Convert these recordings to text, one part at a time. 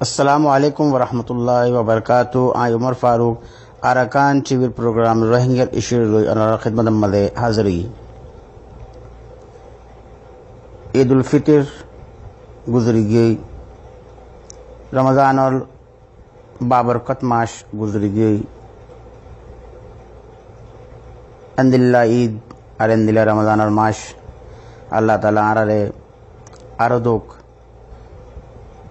अस्सलामु अलैकुम वरहमतुल्लाहि वबरकातुहू। आई उमर फारूक अरकान टीवी प्रोग्राम रोहिंग्या इशू अनारा खिदमत मदे हाजिरी। ईद उल फितर गुजरी गई, रमज़ान और बाबरकत माश गुजरी गई। अंदिल्ला ईद और अंदिल्ला रमज़ान और माश अल्लाह ताला आरारे आरदोक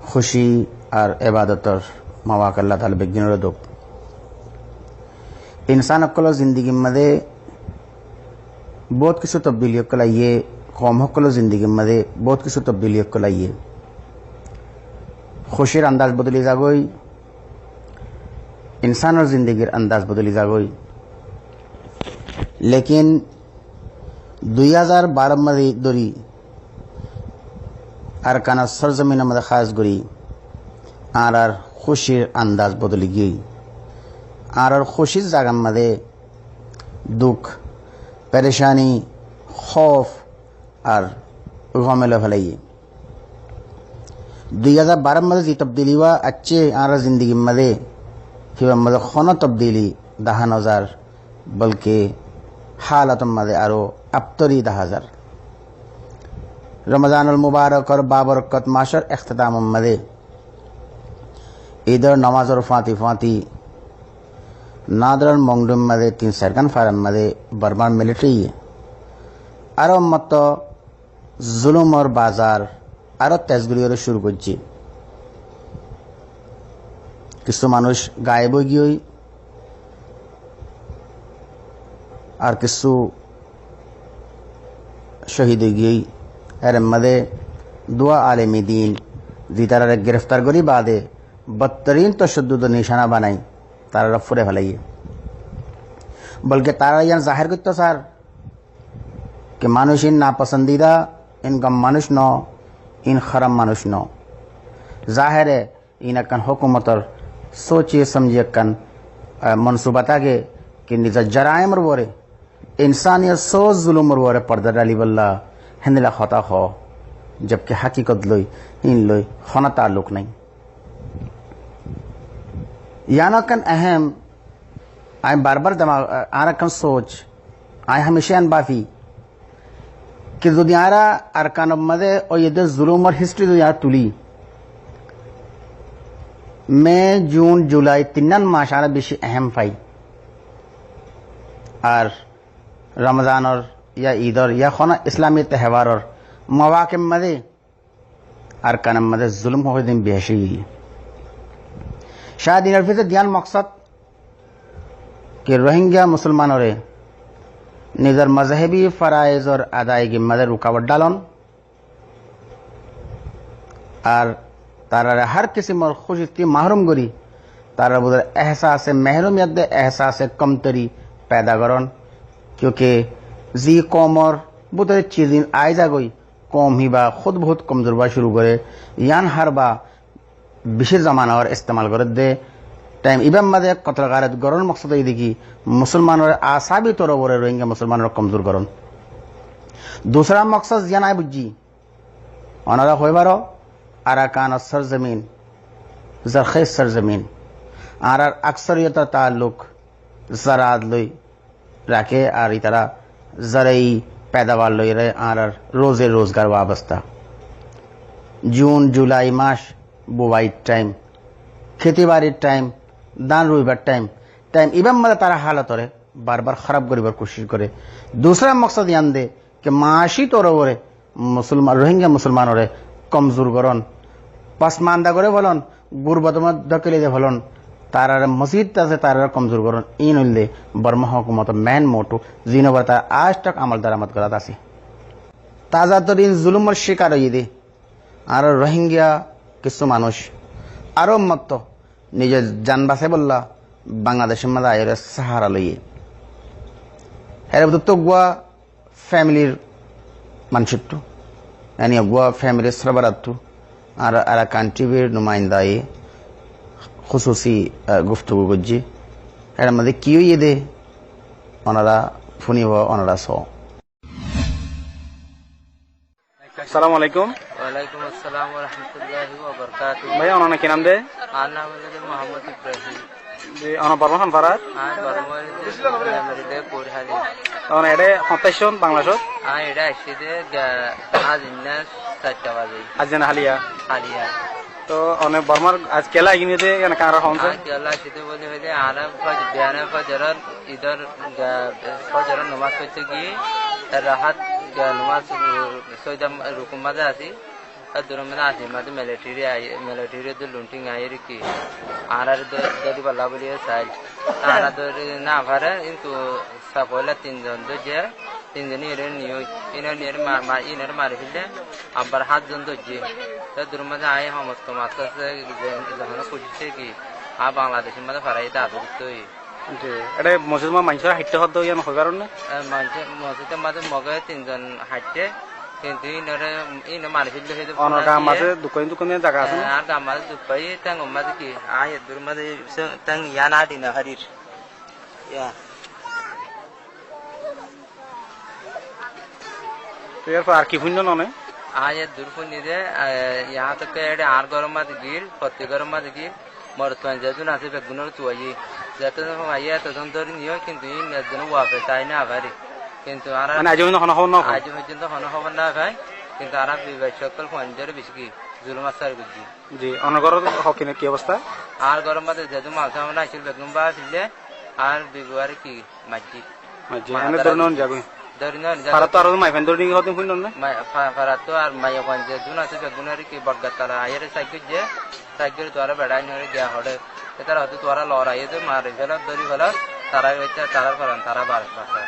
खुशी और इबादतर मवाक अल्लाह ताला बेगिन रदोक। इंसान अक्कलो ज़िंदगी मदे बहुत किसी तब्दीली अक्कल आइए, कौम अक्कलो ज़िंदगी मदे बहुत किसी तब्दीली अक्कल आइए। खुशीर अंदाज बदली जागोई, इंसान और ज़िंदगीर अंदाज बदली जागोई। लेकिन 2012 मदे दरी अरकाना सरजमीन मदे खास गुरी आर खुशीर अंदाज बदली गई। आर खुशी जागा मदे दुख, परेशानी, खौफ और गमेलो फैलाइए। 2012 मदे जी तब्दीली हुआ अच्छे आर जिंदगी मदे फिर मदे खाना तब्दीली 10,000 बल्कि हालत मदे आरो अबतरी 10,000। रमज़ान मुबारक और बाबरकत माशर अख्ताम मदे इधर नमाज और फाती फाती नादरन मोंगडम मदे 3 सरकन फारम मदे बर्मा मिलिट्री आरो मत जुलुम और बाजार आरो तेजगुली शुरू करছি। কিছু মানুষ গায়েব হয়ে গিয়ে আর কিছু শহীদ হয়ে গিয়ে এর মধ্যে দুয়া আলেমি দিন যে তারা গ্রেফতার করি বাদে बदतरीन तशद्दुद निशाना बनाई तारा फुरे फैलाइए। बल्कि तारा यहाँ जाहिर करते सर कि मानुष इन नापसंदीदा इनका मानुष न इन खरम मानुष न जाहिर है इन अकन हुकूमत और सोचिए समझिए अकन मनसूबता के कि निजा जराइम बोरे इंसानियत सोच जुलुम बोरे पर्दा डाली बल्ला हिंदला खता हो, जबकि हकीकत लोई इन लोई खाना ताल्लुक नहीं। यानकन अहम आय बार बार दिमाग आरकन सोच आय हमेशा बाफी कि दुनियारा अरकान मदे और ये जुलूम और हिस्ट्री दुनिया तुली मई जून जुलाई 3 माशारा बेशी अहम फाई और रमज़ान और या ईद और या खाना इस्लामी त्यौहार और मवाक़े मदे अरकान मदे जुल्म हो दिन बेहशी शायद इन से ध्यान मकसद कि रोहिंग्या मुसलमानों रे निजर मजहबी फ़राइज़ और अदायगी मदे रुकावट डालन और तारा हर किस्म और खुशी महरूम गरी तारा बुदर एहसास महरूमियत दे एहसास कमतरी पैदा करन। क्योंकि जी कौम और बुदर चीज़ें आई जा गई कौम ही बा खुद बहुत कमजोर बा शुरू करे यान हर बा विशेष जमाना और इस्तेमाल कर दे टाइम इबम मदे कतलगारत गरन मकसद ये देखी मुसलमान और आसाबी तौर पर रोहिंग्या मुसलमान और कमजोर गरन। दूसरा मकसद जाना बुझी अनारा हो बारो अरकान सरजमीन जरखेज सरजमीन आर अक्सरियत ताल्लुक ज़रात लई रखे और ई तरह ज़रई पैदावार लई रहे आर रोज़े रोजगार वाबस्ता। जून जुलाई मास बुवाई टाइम खेती बाड़ी टाइम दान रुईबार टाइम इबम मदे तारा हालत रे बार बार खराब करिबार कोशिश करे। दूसरा मकसद यान दे कि माशी तौर पर मुसलमान रोहिंग्या मुसलमान रे कमजोर करन पसमानदा करे फलन गुरबत में धकेले दे फलन तारा मजीद से तारा कमजोर करन इन उल्ले बर्मा हुकूमत मैन मोटो जिनो पर तारा आज तक अमल दरामद करा दासी ताज़ा तरीन जुलुम और शिकार हुई दे और रोहिंग्या কিছু মানুষ আরো মত নিজের জান বাঁচে বললা বাংলাদেশের মধ্যে আয়ের সাহারা লইয়ে এর তো গোয়া ফ্যামিলির মানসিকটু यानी গোয়া ফ্যামিলির সরবরাহটু আর আরাকান টিভির নুমাইন্দায়ে খুসুসি গুফতগু গজ্জি এর মধ্যে কি হইয়ে দে ওনারা ফুনি ওনারা সো আসসালামু আলাইকুম। ওয়ালাইকুম আসসালাম ওয়া রাহমাতুল্লাহি ওয়া বারাকাতুহু। ভাই অননে কি নাম দে? আর নাম হলো মোহাম্মদ ইব্রাহিম। যে অন বর্মখান পাড়ার আর বর্মারে মেমরিতে পড়হালি। অন এডে হতাইছন বাংলাদেশত আর এটা আসছে আজ ইন্নাস 4টা বাজে আজ জানা হালিয়া হালিয়া। তো অনে বর্মার আজ কেলা গিনিতে কেন কারা হনছে আর কেলা আসতে বলে হইলে আরাম বিয়ানা ফজরত ইদর ফজরত নামাজ পড়তে গিয়ে রাহাত নামাজ সৈদাম রুকুম মাঝে আছি আর দূরের মধ্যে আসি মাঝে মিলিটারি লুন্টিং আয়ের কি আর দরি পাল্লা বলিয়ে চাই তারা দরি না পারে কিন্তু পয়লা তিনজন যে তিনজনই এর নিয়ে ইনের মারি ফেললে আবার 7জন ধরছে দূরের মধ্যে আয় সমস্ত মাছ আছে যখন খুঁজছে কি আর বাংলাদেশের মধ্যে ফারাই দাবি করতে এটা মসজিদ মানুষের হাইটে হদ ইয়ান হয় কারণ মসজিদের মাঝে মগে 3জন হাঁটছে কিন্তু ইনে মারি ফেললে অনর গাম মাঝে দোকান জায়গা আছে আর গাম মাঝে দুপাই তাং মাঝে কি আয় দূর মাঝে তাং ইয়ানা দিনা হারির ইয়া তো এরপর আর কি শূন্য ননে আয় দূর ফুনিতে यहाँ तक एडे आर गरम मात गिर पत्ते गरम मात गिर मरतवान जजुन আছে বেগুনের তুই যত আইয়া তখন ধরে নিও কিন্তু ইন জন্য ওয়াফে তাই না আবারি কিন্তু আর মানে আজ পর্যন্ত হন না আজ পর্যন্ত হন হব না ভাই কিন্তু আর বিবাহ সকল ফঞ্জরে বেশি কি জুলুম আসার বুঝি জি অনগর হকিনে কি অবস্থা আর গরম মাতে যেহেতু মাছ আমরা আসিল বেগুন বা ফিরলে আর বিবাহ কি মাজি জি এনে ধরন যাবে ধরিনন পারা তো আর মাইফেন ধরে নিয়ে হতে ফুল না পারা তো আর মাইয়া পঞ্জে দুন আছে বেগুনের কি বড়গাতালা আয়ের সাইকেল যে সাইকেল তোরা বেড়াই নরে গিয়া হড়ে এটার হয়তো তোরা লড়াই তো মারে ফেলা ধরি ফেলা তারা হইছে তারা করেন তারা বার পারে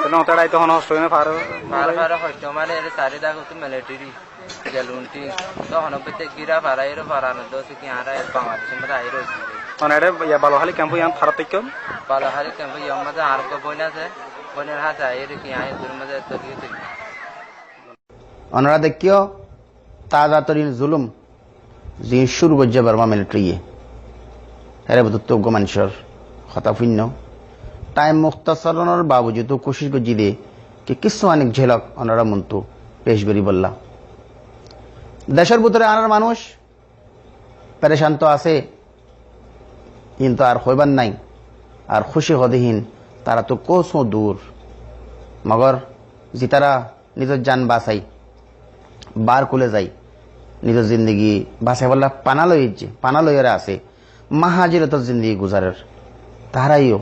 তো না তারাই তখন হস্ত না পারে পারে হইতো মানে এর চারিদা কত মিলিটারি জলুনটি তখন বতে গিরা পারাইরো পারানো দোস কি আরা বাংলাদেশের মধ্যে আইরো মানে এটা ইয়া বালোহালি ক্যাম্প ইয়ান ফারাত থেকে বালোহালি ক্যাম্প ইয়ার মধ্যে আর কো বইনা আছে বইনের হাতে আইরো কি আই দূর মধ্যে তো কি অনরা দেখিও তাজা তরিন জুলুম যে শুরু করছে বার্মা মিলিটারি এর বুদ্ধ মানুষের কথা শূন্য টাইম মুক্তাসরণের বাবজুদ কোশিশ করছি দে কি কিছু অনেক ঝেলক অনরা মন্তু পেশ করি বললা দেশের ভিতরে আনার মানুষ পেরেশান তো আছে কিন্তু আর হইবার নাই আর খুশি হদেহীন তারা তো কোসো দূর মগর যে তারা নিজের জান বাঁচাই বার কুলে যাই নিজের জিন্দগি বাঁচাই বললা পানা লইয়েরা আছে মাহাজিরত জিন্দগি গুজারের তারাইও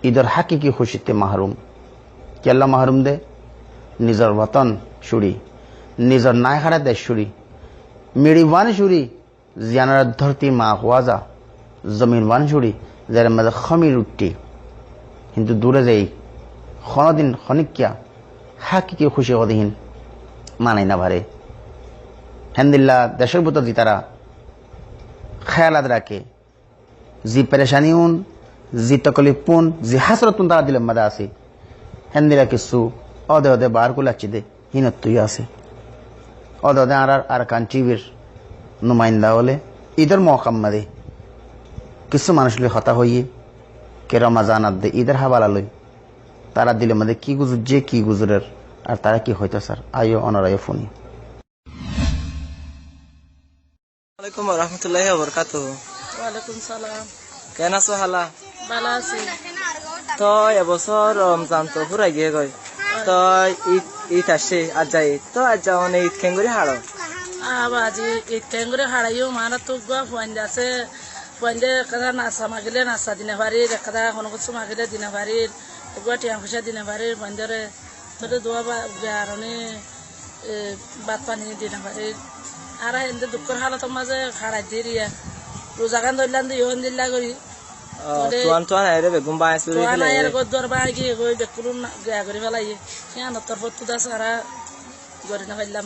ঈদের হাকিকি খুশিতে মাহরুম কেল্লা মাহরুম দে নিজের বতন সুরি নিজের নাই হারা দেশ সুরি মিড়িবান সুরি জিয়ানার ধরতি মা হওয়া যা জমিন বান সুরি যার মাঝে খমির উঠটি কিন্তু দূরে যাই খনদিন খনিকিয়া হাকিকি খুশি হদিহীন মানাই না ভারে হেন্দিল্লা দেশের ভিতর দি তারা খেয়ালাত রাখে জি পেরেশানি উন জি তকলিফুন জি হাসরতুন তারা দিলে মাদা আছে হেন্দিলা কিছু অদে বার কুলাচ্ছি দে হিনত তুই আছে অদে আর কান্ট্রিবির নুমাইন্দা হলে ঈদের মহকাম্মাদে কিছু মানুষ লই হতা হইয়ে কে রমাজান আদ দে ঈদের হাবালা লই তারা দিলে মাদে কি গুজুর যে কি গুজুরের আর তারা কি হইতো স্যার আইও অনারায় ফোনি ওয়ালাইকুম রাহমাতুল্লাহি ওয়া বারাকাতুহু। ওয়ালাইকুম সালাম। কেন আছো হালা? ভালো আছি। তো এবছর রমজান তো ফুরাই গিয়ে গই তো ঈদ আসছে আজ যাই তো আজ যাও না ঈদ কেন করে হাড়ো আবাজি ঈদ কেন করে হারাইও মারা তো গা ফোন আছে ফোনলে কাদা নাসা মাগিলে নাসা দিনে পারি কাদা কোনো কিছু মাগিলে দিনে পারি এগুলো টিয়া পয়সা দিনে পারি বন্ধরে তোর দোয়া বেড়ানি ভাত পানি দিনে পারি আর এমনি দুঃখের হালতের মাঝে হারাই দিয়ে রোজাগান ধরলাম দিয়ে ইহন দিল্লা করি তুয়ান আইরে বেগুম বাঁচি তোয়ান আয়ের গদ্দর বাই গিয়ে গই বেকুরুন গয়া করে ফেলাই সিয়ান তরফত তুদা সারা গরি না ফেললাম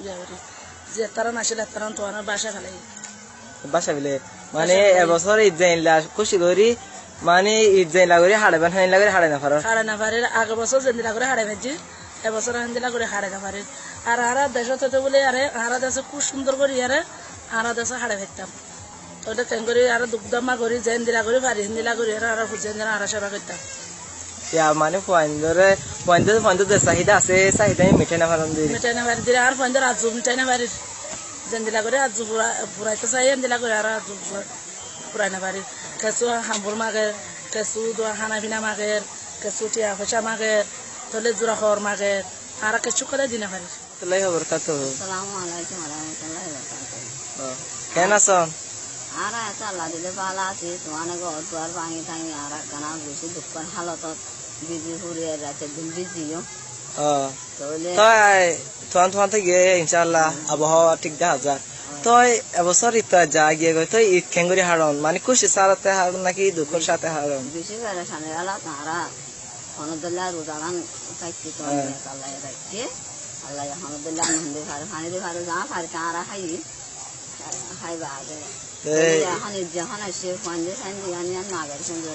গয়া করি যে তারা নাছিল তারা তোয়ানের বাসা ফেলাই বাসা বিলে মানে এবছর ঈদ যাইলা খুশি করি মানে ঈদ যাইলা করি হাড়াবেন হাইলা করে হাড়াই না পারো হাড়াই না পারে আগের বছর যেদিলা করে হাড়াই ফেলছি এবছর হান্দিলা করে হাড়াই না পারে আর আরা দেশত হতে বলে আরে আরা দেশে খুব সুন্দর করি আরে আরা দেশে হাড়াই ফেলতাম ওটা কেন করি আর দুগ্ধমা করি জেন দিলা করি পারি হিন্দিলা করি আর ফুজেন দিলা আর সেবা করতাম ইয়া মানে পয়েন্টে যে চাহিদা আছে চাহিদা মিঠাই না পারেন দিই মিটাই না বাড়ি দিলে আর পয়েন্টে আজু মিটাই না বাড়ির যেন দিলা করে আজু পুরাইতে চাই এন দিলা করে আর আজু পুরাই না বাড়ির কেঁচু হাম্বুর মাগের কেঁচু হানা পিনা মাগের কেঁচু টিয়া পয়সা মাগের তলে জোড়া খর মাগের আর কেঁচু করে দিনা বাড়ির তাহলে খবর তা তো আসসালামু আলাইকুম ওয়া রাহমাতুল্লাহি ওয়া বারাকাতুহু কেন আছেন আর আছে আল্লাহ দিলে ভালো আছি তোমার ঘর দুয়ার ভাঙি থাঙি আর কানা বেশি দুঃখের হালতত বিজি ফুরিয়ে রাতে দিন বিজিও তাহলে তোমার থেকে ইনশাআল্লাহ আবহাওয়া ঠিক দেখা যায় তো এবছর ঈদ যা গিয়ে গই তো ঈদ খেঙ্গুরি হারন মানে খুশি সারাতে হারন নাকি দুঃখের সাথে হারন বেশি করে সামনে আলা তারা হনদুল্লাহ রোজারান থাকছি তো আল্লাহ রাখছে আল্লাহ হনদুল্লাহ নন্দে ভারে পানি দিয়ে ভারে যা ভারে কারা খাইবা আগে এখন যখন আসে পয়েন্টে সাইন দিয়ে আনি আর নাগের সঙ্গে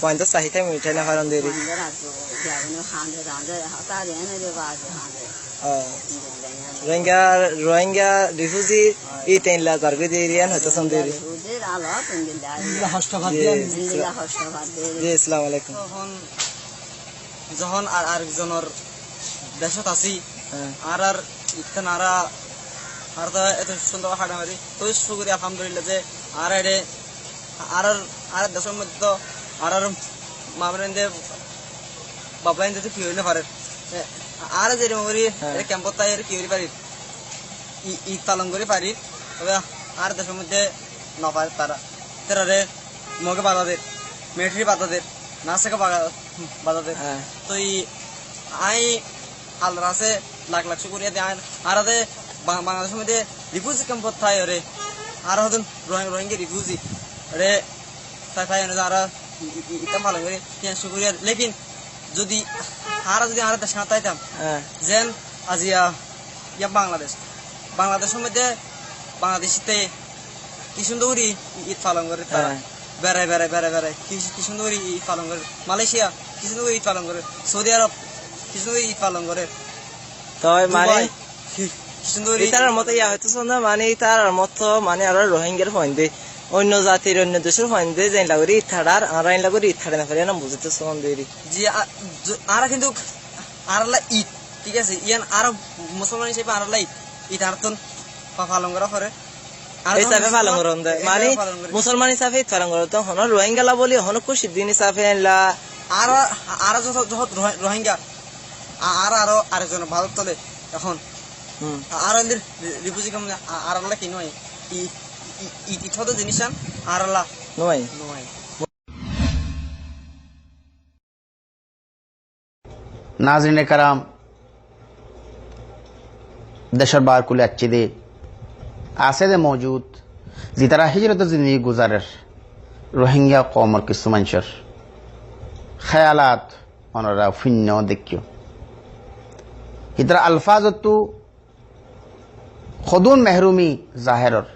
পয়েন্টে চাহিদা মিঠাই না পারেন দেরি পয়েন্টে রাখবো যাবো খান্দে রাঁধে তার এনে দেবো আগে খান্দে রোহিঙ্গা রিফিউজি এই 3 লাখ আর গদি এরিয়ান হয়তো সন্দেরি সুদের আলো তিনদিন হস্তভাত জি আসসালামু আলাইকুম যখন আর আরেকজনের দেশত আছি আর ইখান আর তো এত সুন্দর হাঁটা মারি তো শুকরি আলহামদুলিল্লাহ যে আর এডে আর দেশের মধ্যে তো আর মামরেন যে বাবলাইন যদি কি হইলে পারে আর যে করি ক্যাম্পত তাই কি হইতে পারি ঈদ পালন করে পারি তবে আর দেশের মধ্যে না পারে তারা মগে বাধা মিলিটারি বাধা নাচকে বাধা তো আই আল্লাহ আছে লাখ লাখ শুকুরিয়া দিয়ে আর বাংলাদেশের মধ্যে রিফিউজি ক্যাম্পত থাই রে আর হতেন রোহিঙ্গা রিফিউজি রে তাই আর ইতাম ভালো করে শুকুরিয়া লেকিন যদি আর দেশে না তাইতাম যেন আজিয়া ইয়া বাংলাদেশের মধ্যে বাংলাদেশিতে কি সুন্দর করে ঈদ পালন করে তারা বেড়ায় কি সুন্দর করে ঈদ পালন করে মালয়েশিয়া কি সুন্দর করে ঈদ পালন করে সৌদি আরব কি সুন্দর করে ঈদ পালন করে তো মানে কি সুন্দর ইতার মতো ইয়া হয়তো সুন্দর মানে ইতার মতো মানে আর রোহিঙ্গার পয়েন্টে অন্য জাতির অন্য দেশের পয়েন্টে যেন লাগরে ঈদ থাড়ার আর আইন লাগরে ঈদ থাড়ে না পারে না বুঝতে সন্দেরি জি আর কিন্তু আর ঈদ ঠিক আছে ইয়ান আর মুসলমান হিসেবে আর ঈদ আর তো পালন করা করে হিসাবে পালন করন দেয় মানে মুসলমান হিসাবে ঈদ পালন করো তো হন রোহিঙ্গালা বলি হন খুশি দিন হিসাবে আর যত রোহিঙ্গা আরো আরেকজন ভারত তলে এখন আর রিফিউজি কম আর কি নয় ইথত জিনিস আর নয় नाज़रीन कराम दशर बार कुल अच्छे दे आसे दे मौजूद जी तरह हिजरत जिंदगी गुजारर रोहिंग्या कौमर की सुमंशर ख्यालात अनरा फिन्नो देखियो इधर अल्फाज तो खुदून महरूमी जाहिरर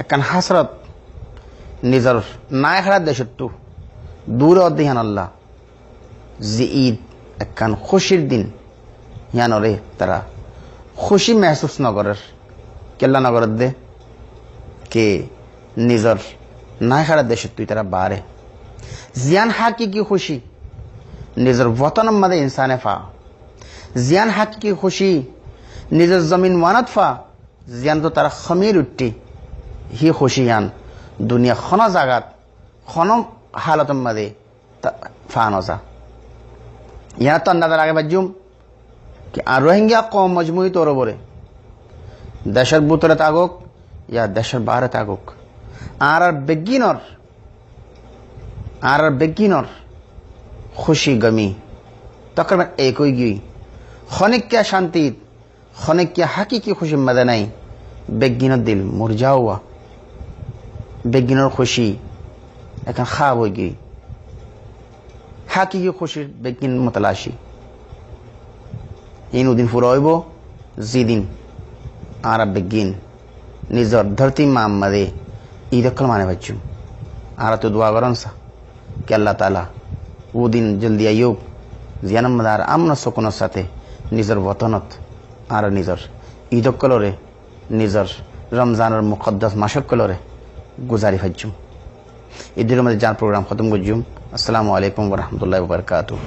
एकन हसरत निजर नायखरा देशट्टू दूर अध्ययन अल्लाह जी ईद একখান খুশির দিন ইয়ানরে তারা খুশি মেহসুস নগরের কেল্লা নগরের দে কে নিজর নাই খারা দেশে তুই তারা বারে জিয়ান হাকিকি খুশি নিজর বতনম মাদে ইনসানে ফা জিয়ান হাকিকি খুশি নিজর জমিন ওয়ানাত ফা জিয়ান তো তারা খমির উঠটি হি খুশি ইয়ান দুনিয়া খন জাগাত খন হালতম মাদে ফা নজা यहाँ तो अंदाजा आगे बज्जुम कि रोहिंग्या कौम मजमुई तौर बोरे दशर बुतरे तागोक या दशर बाहर तागोक आर बेगिनर खुशी गमी तकरीबन एक ही गई खनिक क्या शांति खनिक क्या हकीकी खुशी मदे नहीं बेगिनर दिल मुरझा हुआ बेगिनर खुशी एक खाब हो गई হাকিকি খুশির বেগিন মতলাশি ইনুদিন ফুরাইব জিদিন আর বেগিন নিজর ধরতি মাম্মাদে ঈদকল মানে বাচ্চু আর তো দোয়া করন সা কে আল্লাহ তাআলা ও দিন জলদি আইয়ুব জিয়ানম মাদার আমন সুকুনের সাথে নিজর বতনত আর নিজর ঈদকলরে নিজর রমজানের মুকদ্দাস মাসকলরে গুজারি ফাজ্জু এই দুটোর মধ্যে যার প্রোগ্রাম খতম করজুম। আসসালামু আলাইকুম ওয়া রাহমাতুল্লাহি ওয়া বারাকাতুহু।